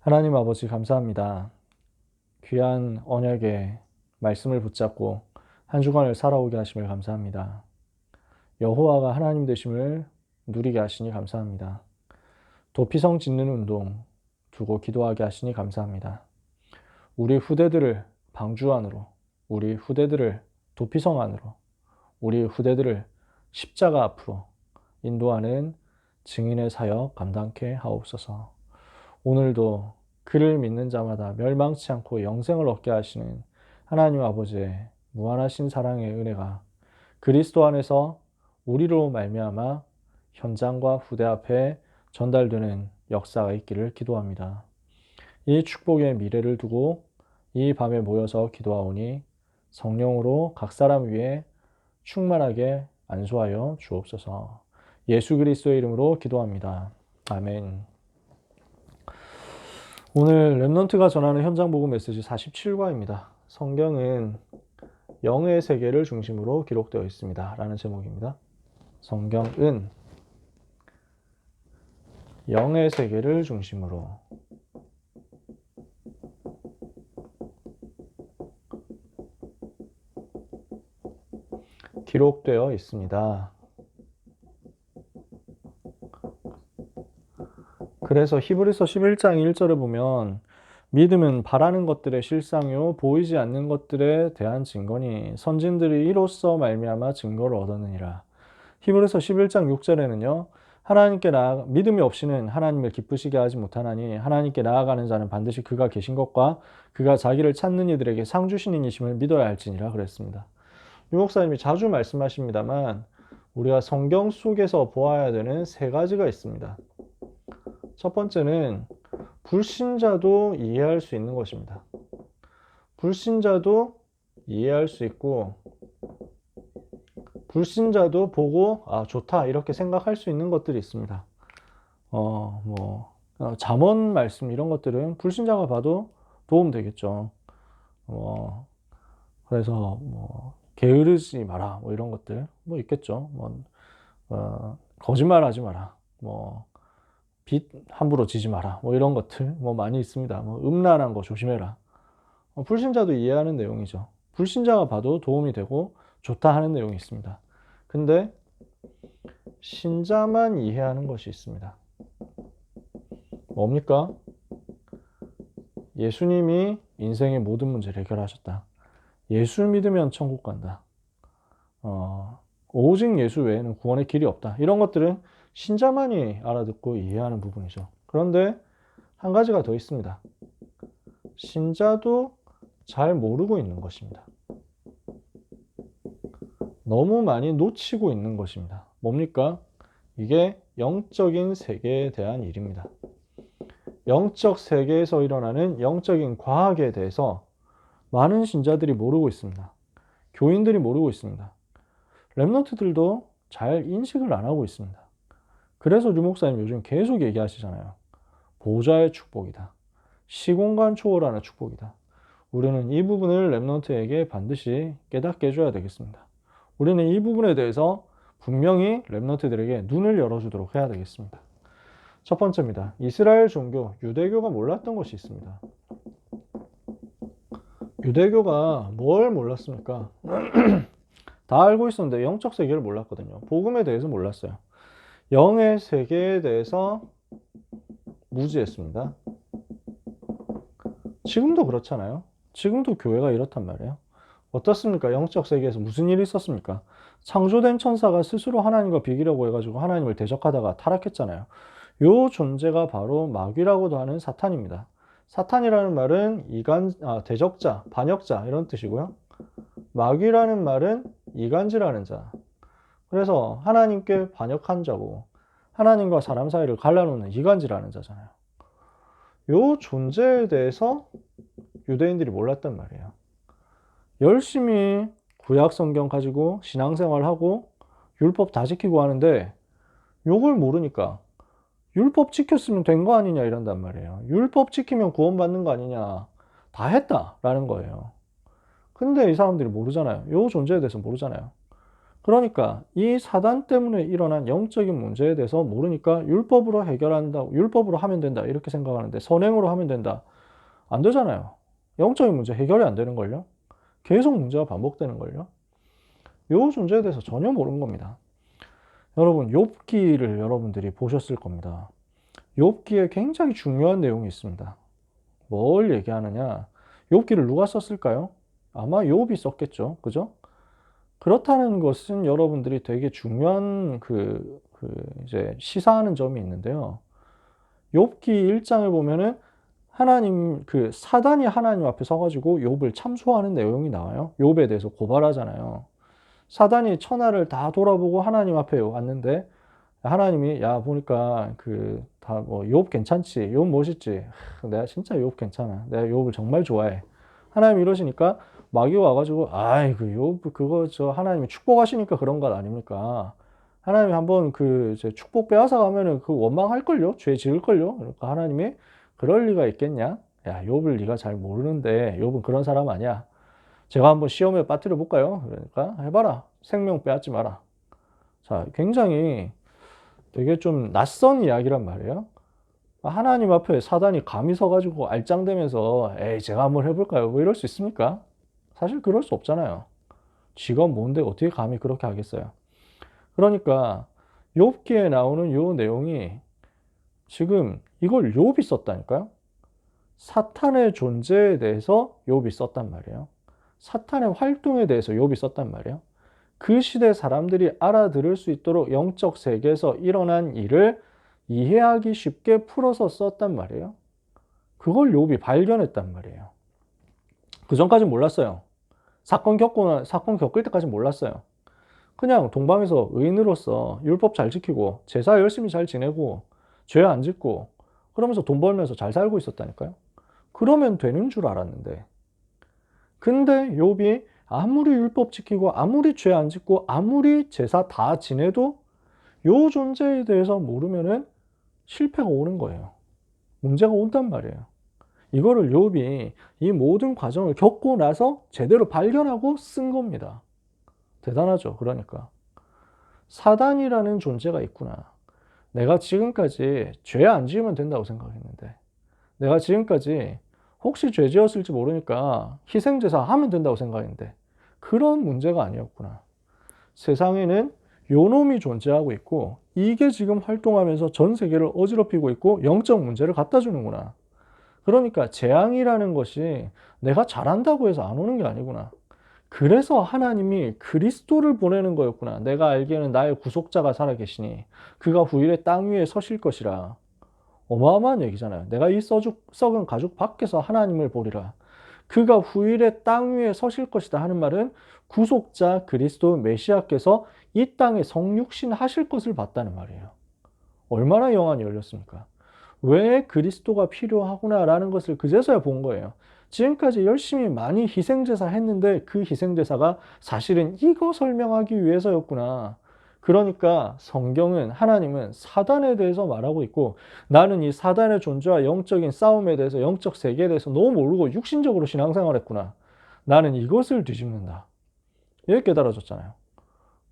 하나님 아버지 감사합니다. 귀한 언약의 말씀을 붙잡고 한 주간을 살아오게 하심을 감사합니다. 여호와가 하나님 되심을 누리게 하시니 감사합니다. 도피성 짓는 운동 두고 기도하게 하시니 감사합니다. 우리 후대들을 방주 안으로, 우리 후대들을 도피성 안으로, 우리 후대들을 십자가 앞으로 인도하는 증인의 사역 감당케 하옵소서. 오늘도 그를 믿는 자마다 멸망치 않고 영생을 얻게 하시는 하나님 아버지의 무한하신 사랑의 은혜가 그리스도 안에서 우리로 말미암아 현장과 후대 앞에 전달되는 역사가 있기를 기도합니다. 이 축복의 미래를 두고 이 밤에 모여서 기도하오니 성령으로 각 사람 위에 충만하게 안수하여 주옵소서. 예수 그리스도의 이름으로 기도합니다. 아멘. 오늘 랩넌트가 전하는 현장 복음 메시지 47과입니다. 성경은 영의 세계를 중심으로 기록되어 있습니다. 라는 제목입니다. 성경은 영의 세계를 중심으로 기록되어 있습니다. 그래서 히브리서 11장 1절에 보면 믿음은 바라는 것들의 실상요 보이지 않는 것들에 대한 증거니 선진들이 이로써 말미암아 증거를 얻었느니라. 히브리서 11장 6절에는요. 하나님께 믿음이 없이는 하나님을 기쁘시게 하지 못하나니 하나님께 나아가는 자는 반드시 그가 계신 것과 그가 자기를 찾는 이들에게 상 주시는 이심을 믿어야 할지니라 그랬습니다. 유 목사님이 자주 말씀하십니다만 우리가 성경 속에서 보아야 되는 세 가지가 있습니다. 첫 번째는 불신자도 이해할 수 있는 것입니다. 불신자도 이해할 수 있고 불신자도 보고 좋다 이렇게 생각할 수 있는 것들이 있습니다. 잠언 말씀 이런 것들은 불신자가 봐도 도움 되겠죠. 그래서 게으르지 마라 이런 것들 있겠죠. 거짓말하지 마라. 빚 함부로 지지 마라. 이런 것들 많이 있습니다. 음란한 거 조심해라. 불신자도 이해하는 내용이죠. 불신자가 봐도 도움이 되고 좋다 하는 내용이 있습니다. 근데 신자만 이해하는 것이 있습니다. 뭡니까? 예수님이 인생의 모든 문제를 해결하셨다. 예수 믿으면 천국 간다. 오직 예수 외에는 구원의 길이 없다. 이런 것들은 신자만이 알아듣고 이해하는 부분이죠. 그런데 한 가지가 더 있습니다. 신자도 잘 모르고 있는 것입니다. 너무 많이 놓치고 있는 것입니다. 뭡니까? 이게 영적인 세계에 대한 일입니다. 영적 세계에서 일어나는 영적인 과학에 대해서 많은 신자들이 모르고 있습니다. 교인들이 모르고 있습니다. 랩런트들도 잘 인식을 안 하고 있습니다. 그래서 류 목사님 요즘 계속 얘기하시잖아요. 보좌의 축복이다. 시공간 초월하는 축복이다. 우리는 이 부분을 랩런트에게 반드시 깨닫게 해줘야 되겠습니다. 우리는 이 부분에 대해서 분명히 랩런트들에게 눈을 열어주도록 해야 되겠습니다. 첫 번째입니다. 이스라엘 종교, 유대교가 몰랐던 것이 있습니다. 유대교가 뭘 몰랐습니까? 다 알고 있었는데 영적 세계를 몰랐거든요. 복음에 대해서 몰랐어요. 영의 세계에 대해서 무지했습니다. 지금도 그렇잖아요. 지금도 교회가 이렇단 말이에요. 어떻습니까? 영적 세계에서 무슨 일이 있었습니까? 창조된 천사가 스스로 하나님과 비기려고 해가지고 하나님을 대적하다가 타락했잖아요. 요 존재가 바로 마귀라고도 하는 사탄입니다. 사탄이라는 말은 대적자, 반역자 이런 뜻이고요. 마귀라는 말은 이간질하는 자. 그래서 하나님께 반역한 자고 하나님과 사람 사이를 갈라놓는 이간질하는 자잖아요. 요 존재에 대해서 유대인들이 몰랐단 말이에요. 열심히 구약 성경 가지고 신앙생활하고 율법 다 지키고 하는데 요걸 모르니까 율법 지켰으면 된 거 아니냐 이런단 말이에요. 율법 지키면 구원받는 거 아니냐. 다 했다라는 거예요. 근데 이 사람들이 모르잖아요. 요 존재에 대해서 모르잖아요. 그러니까 이 사단 때문에 일어난 영적인 문제에 대해서 모르니까 율법으로 해결한다, 율법으로 하면 된다 이렇게 생각하는데 선행으로 하면 된다. 안 되잖아요. 영적인 문제 해결이 안 되는걸요. 계속 문제가 반복되는걸요. 요 존재에 대해서 전혀 모르는 겁니다. 여러분 욥기를 여러분들이 보셨을 겁니다. 욥기에 굉장히 중요한 내용이 있습니다. 뭘 얘기하느냐? 욥기를 누가 썼을까요? 아마 욥이 썼겠죠. 그죠? 그렇다는 것은 여러분들이 되게 중요한 이제 시사하는 점이 있는데요. 욥기 1장을 보면은 하나님 사단이 하나님 앞에 서가지고 욥을 참소하는 내용이 나와요. 욥에 대해서 고발하잖아요. 사단이 천하를 다 돌아보고 하나님 앞에 왔는데 하나님이 야 보니까 다 뭐 욥 괜찮지? 욥 멋있지? 내가 진짜 욥 괜찮아. 내가 욥을 정말 좋아해. 하나님 이러시니까 마귀가 와가지고 아이 욥 그거 저 하나님이 축복하시니까 그런 것 아닙니까? 하나님이 한번 이제 축복 빼앗아 가면은 원망할걸요? 죄 지을걸요? 그러니까 하나님이 그럴 리가 있겠냐? 야 욥을 네가 잘 모르는데 욥은 그런 사람 아니야. 제가 한번 시험에 빠뜨려 볼까요? 그러니까 해봐라. 생명 빼앗지 마라. 자, 굉장히 되게 좀 낯선 이야기란 말이에요. 하나님 앞에 사단이 감히 서가지고 알짱대면서 에이 제가 한번 해볼까요? 뭐 이럴 수 있습니까? 사실 그럴 수 없잖아요. 지가 뭔데 어떻게 감히 그렇게 하겠어요? 그러니까 욥기에 나오는 요 내용이 지금 이걸 욥이 썼다니까요. 사탄의 존재에 대해서 욥이 썼단 말이에요. 사탄의 활동에 대해서 욥이 썼단 말이에요. 그 시대 사람들이 알아들을 수 있도록 영적 세계에서 일어난 일을 이해하기 쉽게 풀어서 썼단 말이에요. 그걸 욥이 발견했단 말이에요. 그 전까지 몰랐어요. 사건 겪을 때까지 몰랐어요. 그냥 동방에서 의인으로서 율법 잘 지키고 제사 열심히 잘 지내고 죄 안 짓고 그러면서 돈 벌면서 잘 살고 있었다니까요. 그러면 되는 줄 알았는데 근데 욥이 아무리 율법 지키고 아무리 죄 안 짓고 아무리 제사 다 지내도 요 존재에 대해서 모르면은 실패가 오는 거예요. 문제가 온단 말이에요. 이거를 욥이 이 모든 과정을 겪고 나서 제대로 발견하고 쓴 겁니다. 대단하죠. 그러니까 사단이라는 존재가 있구나. 내가 지금까지 죄 안 지으면 된다고 생각했는데 내가 지금까지 혹시 죄 지었을지 모르니까 희생제사 하면 된다고 생각했는데 그런 문제가 아니었구나. 세상에는 요놈이 존재하고 있고 이게 지금 활동하면서 전 세계를 어지럽히고 있고 영적 문제를 갖다 주는구나. 그러니까 재앙이라는 것이 내가 잘한다고 해서 안 오는 게 아니구나. 그래서 하나님이 그리스도를 보내는 거였구나. 내가 알기에는 나의 구속자가 살아계시니 그가 후일에 땅 위에 서실 것이라. 어마어마한 얘기잖아요. 내가 이 썩은 가죽 밖에서 하나님을 보리라. 그가 후일에 땅 위에 서실 것이다 하는 말은 구속자 그리스도 메시아께서 이 땅에 성육신 하실 것을 봤다는 말이에요. 얼마나 영안이 열렸습니까? 왜 그리스도가 필요하구나라는 것을 그제서야 본 거예요. 지금까지 열심히 많이 희생제사 했는데 그 희생제사가 사실은 이거 설명하기 위해서였구나. 그러니까 성경은 하나님은 사단에 대해서 말하고 있고 나는 이 사단의 존재와 영적인 싸움에 대해서 영적 세계에 대해서 너무 모르고 육신적으로 신앙생활했구나. 나는 이것을 뒤집는다. 이렇게 깨달아졌잖아요.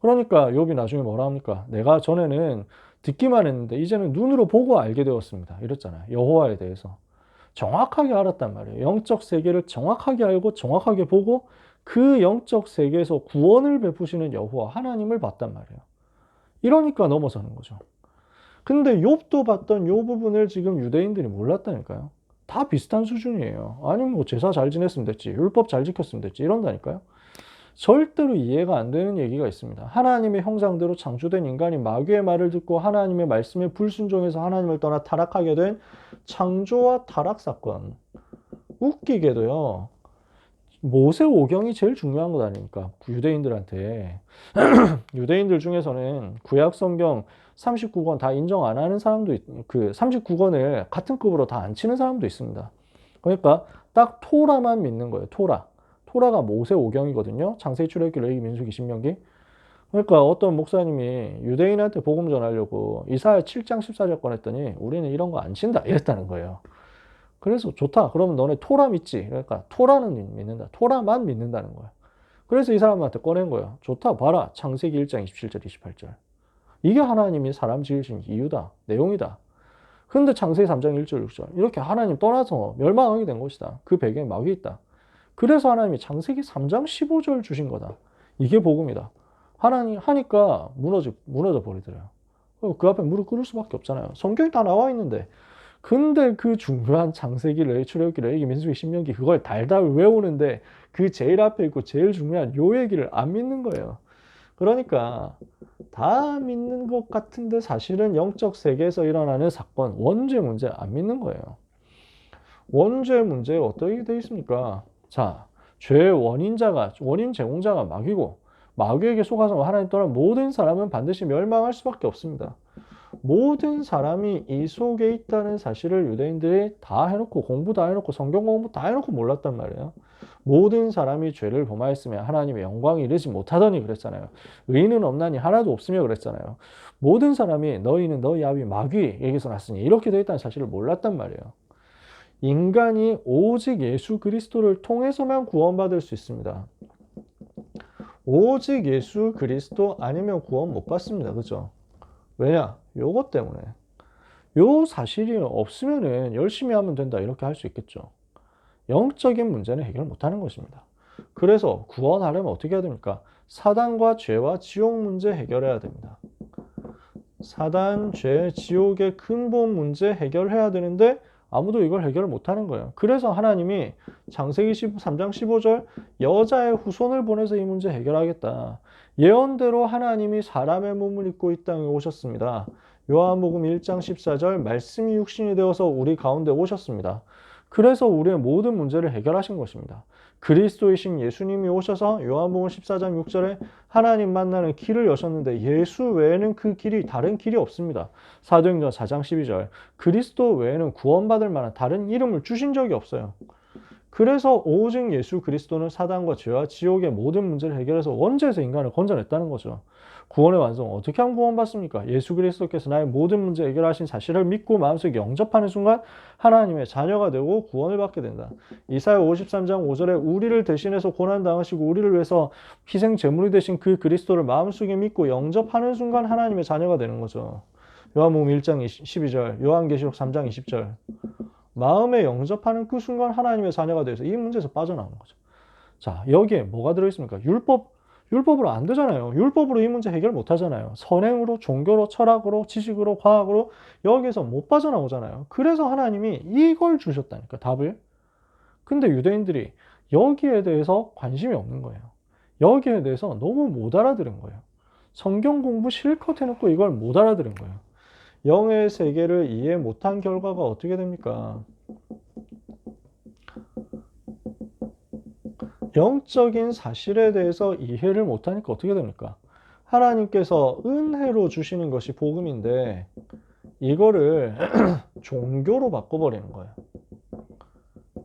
그러니까 욥이 나중에 뭐라 합니까? 내가 전에는 듣기만 했는데 이제는 눈으로 보고 알게 되었습니다. 이랬잖아요. 여호와에 대해서. 정확하게 알았단 말이에요. 영적 세계를 정확하게 알고 정확하게 보고 그 영적 세계에서 구원을 베푸시는 여호와 하나님을 봤단 말이에요. 이러니까 넘어서는 거죠. 근데 욥도 봤던 요 부분을 지금 유대인들이 몰랐다니까요. 다 비슷한 수준이에요. 아니 뭐 제사 잘 지냈으면 됐지. 율법 잘 지켰으면 됐지. 이런다니까요. 절대로 이해가 안 되는 얘기가 있습니다. 하나님의 형상대로 창조된 인간이 마귀의 말을 듣고 하나님의 말씀에 불순종해서 하나님을 떠나 타락하게 된 창조와 타락 사건. 웃기게도요. 모세오경이 제일 중요한 것 아닙니까? 유대인들한테. 유대인들 중에서는 구약 성경 39권 다 인정 안 하는 사람도 그 39권을 같은 급으로 다 안 치는 사람도 있습니다. 그러니까 딱 토라만 믿는 거예요. 토라. 토라가 모세오경이거든요. 창세기, 출애굽기, 레위기, 민수기, 신명기. 그러니까 어떤 목사님이 유대인한테 복음 전하려고 이사야 7장 14절 꺼냈더니 우리는 이런 거 안 친다 이랬다는 거예요. 그래서 좋다. 그러면 너네 토라 믿지. 그러니까 토라는 믿는다. 토라만 믿는다는 거야. 그래서 이 사람한테 꺼낸 거예요. 좋다, 봐라. 창세기 1장 27절, 28절. 이게 하나님이 사람 지으신 이유다, 내용이다. 그런데 창세기 3장 1절, 6절 이렇게 하나님 떠나서 멸망하게 된 것이다. 그 배경에 마귀 있다. 그래서 하나님이 창세기 3장 15절 주신 거다. 이게 복음이다. 하나님 하니까 무너져 버리더래요. 그 앞에 무릎 꿇을 수밖에 없잖아요. 성경이 다 나와 있는데. 근데 그 중요한 창세기, 레위, 출애굽기, 레위기, 민수기, 신명기 그걸 달달 외우는데 그 제일 앞에 있고 제일 중요한 요 얘기를 안 믿는 거예요. 그러니까 다 믿는 것 같은데 사실은 영적 세계에서 일어나는 사건, 원죄 문제 안 믿는 거예요. 원죄 문제 어떻게 되어 있습니까? 자, 죄의 원인 제공자가 마귀고 마귀에게 속아서 하나님 떠난 모든 사람은 반드시 멸망할 수밖에 없습니다. 모든 사람이 이 속에 있다는 사실을 유대인들이 다 해놓고 공부 다 해놓고 성경 공부 다 해놓고 몰랐단 말이에요. 모든 사람이 죄를 범하였으면 하나님의 영광이 이르지 못하더니 그랬잖아요. 의인은 없나니 하나도 없으며 그랬잖아요. 모든 사람이 너희는 너희 아비 마귀에게서 났으니 이렇게 되어 있다는 사실을 몰랐단 말이에요. 인간이 오직 예수 그리스도를 통해서만 구원받을 수 있습니다. 오직 예수 그리스도 아니면 구원 못 받습니다. 그죠? 왜냐? 요것 때문에. 요 사실이 없으면은 열심히 하면 된다 이렇게 할 수 있겠죠. 영적인 문제는 해결 못하는 것입니다. 그래서 구원하려면 어떻게 해야 됩니까? 사단과 죄와 지옥 문제 해결해야 됩니다. 사단, 죄, 지옥의 근본 문제 해결해야 되는데 아무도 이걸 해결을 못하는 거예요. 그래서 하나님이 창세기 3장 15절 여자의 후손을 보내서 이 문제 해결하겠다. 예언대로 하나님이 사람의 몸을 입고 이 땅에 오셨습니다. 요한복음 1장 14절 말씀이 육신이 되어서 우리 가운데 오셨습니다. 그래서 우리의 모든 문제를 해결하신 것입니다. 그리스도이신 예수님이 오셔서 요한복음 14장 6절에 하나님 만나는 길을 여셨는데 예수 외에는 그 길이 다른 길이 없습니다. 사도행전 4장 12절 그리스도 외에는 구원받을 만한 다른 이름을 주신 적이 없어요. 그래서 오직 예수 그리스도는 사단과 죄와 지옥의 모든 문제를 해결해서 원죄에서 인간을 건져냈다는 거죠. 구원의 완성 어떻게 하면 구원받습니까? 예수 그리스도께서 나의 모든 문제 해결하신 사실을 믿고 마음속에 영접하는 순간 하나님의 자녀가 되고 구원을 받게 된다. 이사야 53장 5절에 우리를 대신해서 고난당하시고 우리를 위해서 희생 제물이 되신 그 그리스도를 마음속에 믿고 영접하는 순간 하나님의 자녀가 되는 거죠. 요한복음 1장 12절, 요한계시록 3장 20절 마음에 영접하는 그 순간 하나님의 자녀가 돼서 이 문제에서 빠져나오는 거죠. 자, 여기에 뭐가 들어있습니까? 율법으로 안 되잖아요. 율법으로 이 문제 해결 못 하잖아요. 선행으로, 종교로, 철학으로, 지식으로, 과학으로 여기에서 못 빠져나오잖아요. 그래서 하나님이 이걸 주셨다니까, 답을. 근데 유대인들이 여기에 대해서 관심이 없는 거예요. 여기에 대해서 너무 못 알아들은 거예요. 성경 공부 실컷 해놓고 이걸 못 알아들은 거예요. 영의 세계를 이해 못한 결과가 어떻게 됩니까? 영적인 사실에 대해서 이해를 못하니까 어떻게 됩니까? 하나님께서 은혜로 주시는 것이 복음인데 이거를 종교로 바꿔버리는 거예요.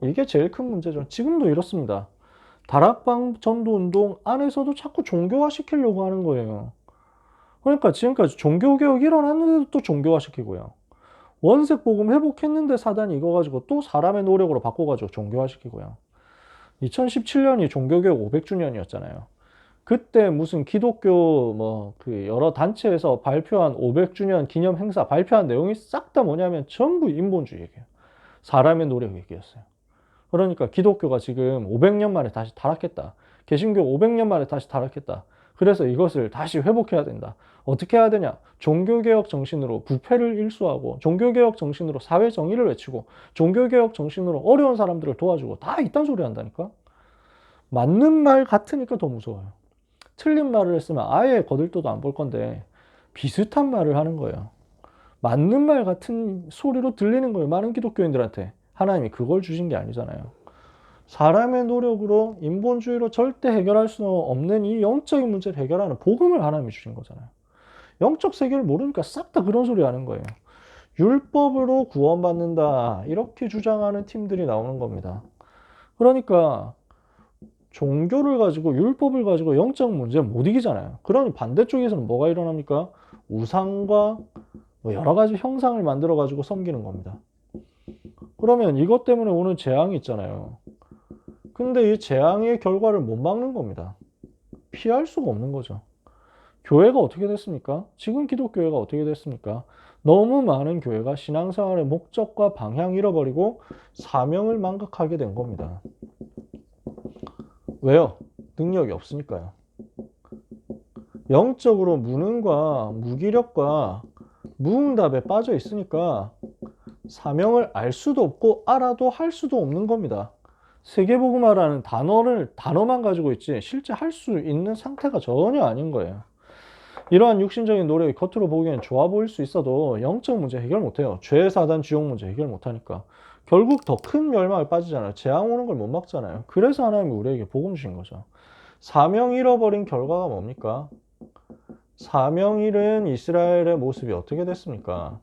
이게 제일 큰 문제죠. 지금도 이렇습니다. 다락방 전도운동 안에서도 자꾸 종교화 시키려고 하는 거예요. 그러니까 지금까지 종교개혁 일어났는데도 또 종교화 시키고요. 원색복음 회복했는데 사단이 이거 가지고 또 사람의 노력으로 바꿔가지고 종교화 시키고요. 2017년이 종교개혁 500주년이었잖아요. 그때 무슨 기독교 그 여러 단체에서 발표한 500주년 기념 행사 발표한 내용이 싹 다 뭐냐면 전부 인본주의 얘기예요. 사람의 노력 얘기였어요. 그러니까 기독교가 지금 500년 만에 다시 타락했다. 개신교 500년 만에 다시 타락했다. 그래서 이것을 다시 회복해야 된다. 어떻게 해야 되냐? 종교개혁 정신으로 부패를 일수하고 종교개혁 정신으로 사회정의를 외치고 종교개혁 정신으로 어려운 사람들을 도와주고 다 이딴 소리 한다니까? 맞는 말 같으니까 더 무서워요. 틀린 말을 했으면 아예 거들떠도 안 볼 건데 비슷한 말을 하는 거예요. 맞는 말 같은 소리로 들리는 거예요. 많은 기독교인들한테. 하나님이 그걸 주신 게 아니잖아요. 사람의 노력으로 인본주의로 절대 해결할 수 없는 이 영적인 문제를 해결하는 복음을 하나님이 주신 거잖아요. 영적 세계를 모르니까 싹 다 그런 소리 하는 거예요. 율법으로 구원받는다 이렇게 주장하는 팀들이 나오는 겁니다. 그러니까 종교를 가지고 율법을 가지고 영적 문제 못 이기잖아요. 그러니 반대쪽에서는 뭐가 일어납니까? 우상과 여러 가지 형상을 만들어 가지고 섬기는 겁니다. 그러면 이것 때문에 오는 재앙이 있잖아요. 근데 이 재앙의 결과를 못 막는 겁니다. 피할 수가 없는 거죠. 교회가 어떻게 됐습니까? 지금 기독교회가 어떻게 됐습니까? 너무 많은 교회가 신앙생활의 목적과 방향 잃어버리고 사명을 망각하게 된 겁니다. 왜요? 능력이 없으니까요. 영적으로 무능과 무기력과 무응답에 빠져 있으니까 사명을 알 수도 없고 알아도 할 수도 없는 겁니다. 세계복음화라는 단어만 가지고 있지 실제 할 수 있는 상태가 전혀 아닌 거예요. 이러한 육신적인 노력이 겉으로 보기엔 좋아 보일 수 있어도 영적 문제 해결 못해요. 죄, 사단, 지옥 문제 해결 못하니까. 결국 더 큰 멸망에 빠지잖아요. 재앙 오는 걸 못 막잖아요. 그래서 하나님이 우리에게 복음 주신 거죠. 사명 잃어버린 결과가 뭡니까? 사명 잃은 이스라엘의 모습이 어떻게 됐습니까?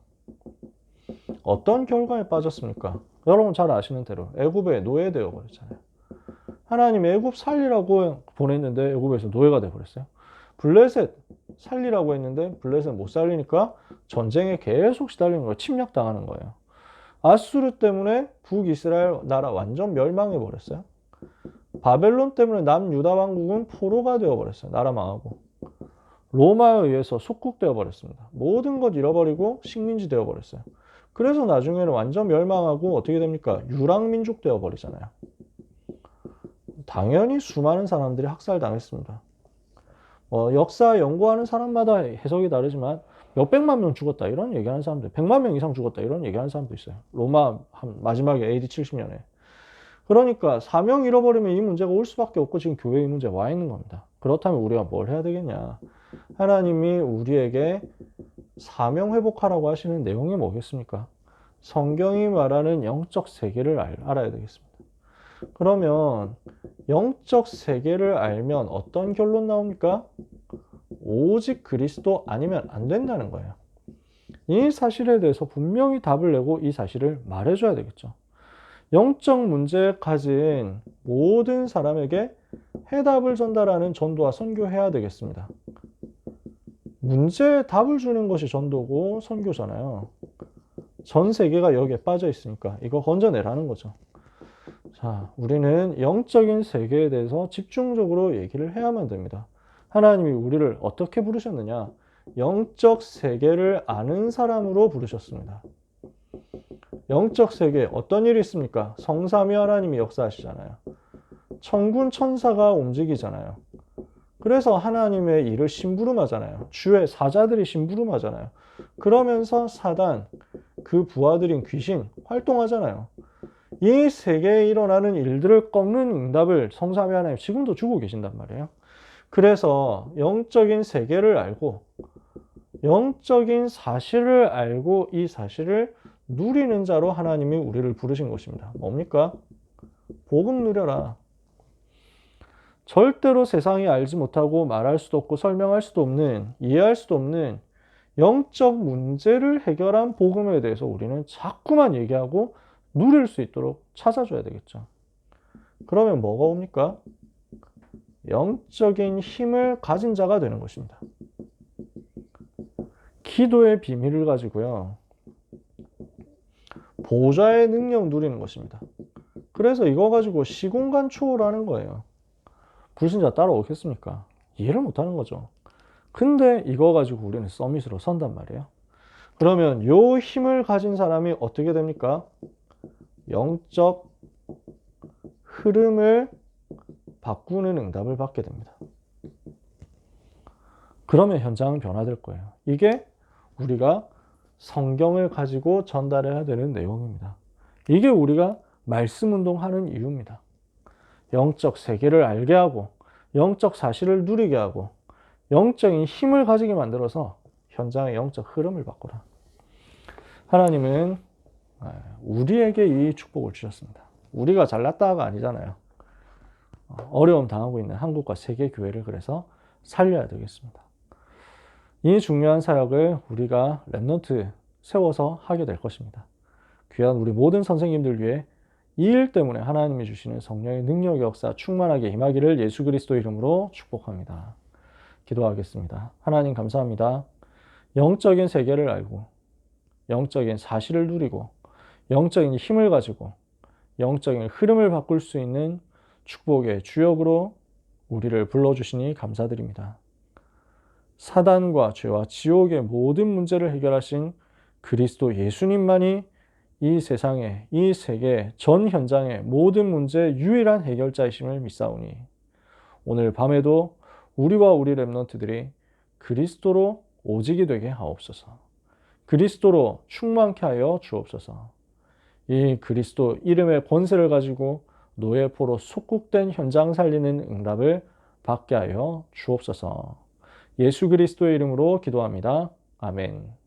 어떤 결과에 빠졌습니까? 여러분 잘 아시는 대로 애굽에 노예되어 버렸잖아요. 하나님 애굽 살리라고 보냈는데 애굽에서 노예가 돼 버렸어요. 블레셋 살리라고 했는데 블레셋 못 살리니까 전쟁에 계속 시달리는 거예요. 침략당하는 거예요. 아수르 때문에 북이스라엘 나라 완전 멸망해 버렸어요. 바벨론 때문에 남유다 왕국은 포로가 되어 버렸어요. 나라 망하고. 로마에 의해서 속국되어 버렸습니다. 모든 것 잃어버리고 식민지 되어 버렸어요. 그래서 나중에는 완전 멸망하고 어떻게 됩니까? 유랑민족 되어 버리잖아요. 당연히 수많은 사람들이 학살당했습니다. 역사 연구하는 사람마다 해석이 다르지만 몇백만 명 죽었다 이런 얘기하는 사람들, 100만 명 이상 죽었다 이런 얘기하는 사람도 있어요. 로마 마지막에 AD 70년에. 그러니까 사명 잃어버리면 이 문제가 올 수밖에 없고 지금 교회에 이 문제가 와 있는 겁니다. 그렇다면 우리가 뭘 해야 되겠냐? 하나님이 우리에게 사명 회복하라고 하시는 내용이 뭐겠습니까? 성경이 말하는 영적 세계를 알아야 되겠습니다. 그러면 영적 세계를 알면 어떤 결론 나옵니까? 오직 그리스도 아니면 안 된다는 거예요. 이 사실에 대해서 분명히 답을 내고 이 사실을 말해줘야 되겠죠. 영적 문제 가진 모든 사람에게 해답을 전달하는 전도와 선교해야 되겠습니다. 문제에 답을 주는 것이 전도고 선교잖아요. 전 세계가 여기에 빠져 있으니까 이거 건져내라는 거죠. 자, 우리는 영적인 세계에 대해서 집중적으로 얘기를 해야만 됩니다. 하나님이 우리를 어떻게 부르셨느냐? 영적 세계를 아는 사람으로 부르셨습니다. 영적 세계에 어떤 일이 있습니까? 성삼위 하나님이 역사하시잖아요. 천군 천사가 움직이잖아요. 그래서 하나님의 일을 심부름하잖아요. 주의 사자들이 심부름하잖아요. 그러면서 사단, 그 부하들인 귀신 활동하잖아요. 이 세계에 일어나는 일들을 꺾는 응답을 성삼위 하나님 지금도 주고 계신단 말이에요. 그래서 영적인 세계를 알고 영적인 사실을 알고 이 사실을 누리는 자로 하나님이 우리를 부르신 것입니다. 뭡니까? 복음 누려라. 절대로 세상이 알지 못하고 말할 수도 없고 설명할 수도 없는, 이해할 수도 없는 영적 문제를 해결한 복음에 대해서 우리는 자꾸만 얘기하고 누릴 수 있도록 찾아줘야 되겠죠. 그러면 뭐가 옵니까? 영적인 힘을 가진 자가 되는 것입니다. 기도의 비밀을 가지고요. 보좌의 능력 누리는 것입니다. 그래서 이거 가지고 시공간 초월하는 거예요. 불신자 따라오겠습니까? 이해를 못하는 거죠. 근데 이거 가지고 우리는 서밋으로 선단 말이에요. 그러면 요 힘을 가진 사람이 어떻게 됩니까? 영적 흐름을 바꾸는 응답을 받게 됩니다. 그러면 현장은 변화될 거예요. 이게 우리가 성경을 가지고 전달해야 되는 내용입니다. 이게 우리가 말씀 운동하는 이유입니다. 영적 세계를 알게 하고 영적 사실을 누리게 하고 영적인 힘을 가지게 만들어서 현장의 영적 흐름을 바꾸라. 하나님은 우리에게 이 축복을 주셨습니다. 우리가 잘났다가 아니잖아요. 어려움 당하고 있는 한국과 세계 교회를 그래서 살려야 되겠습니다. 이 중요한 사역을 우리가 랩넌트 세워서 하게 될 것입니다. 귀한 우리 모든 선생님들 위해 이 일 때문에 하나님이 주시는 성령의 능력 역사 충만하게 임하기를 예수 그리스도 이름으로 축복합니다. 기도하겠습니다. 하나님 감사합니다. 영적인 세계를 알고 영적인 사실을 누리고 영적인 힘을 가지고 영적인 흐름을 바꿀 수 있는 축복의 주역으로 우리를 불러주시니 감사드립니다. 사단과 죄와 지옥의 모든 문제를 해결하신 그리스도 예수님만이 이 세상에, 이 세계 전 현장의 모든 문제의 유일한 해결자이심을 믿사오니 오늘 밤에도 우리와 우리 렘넌트들이 그리스도로 오직이 되게 하옵소서. 그리스도로 충만케 하여 주옵소서. 이 그리스도 이름의 권세를 가지고 노예포로 속국된 현장 살리는 응답을 받게 하여 주옵소서. 예수 그리스도의 이름으로 기도합니다. 아멘.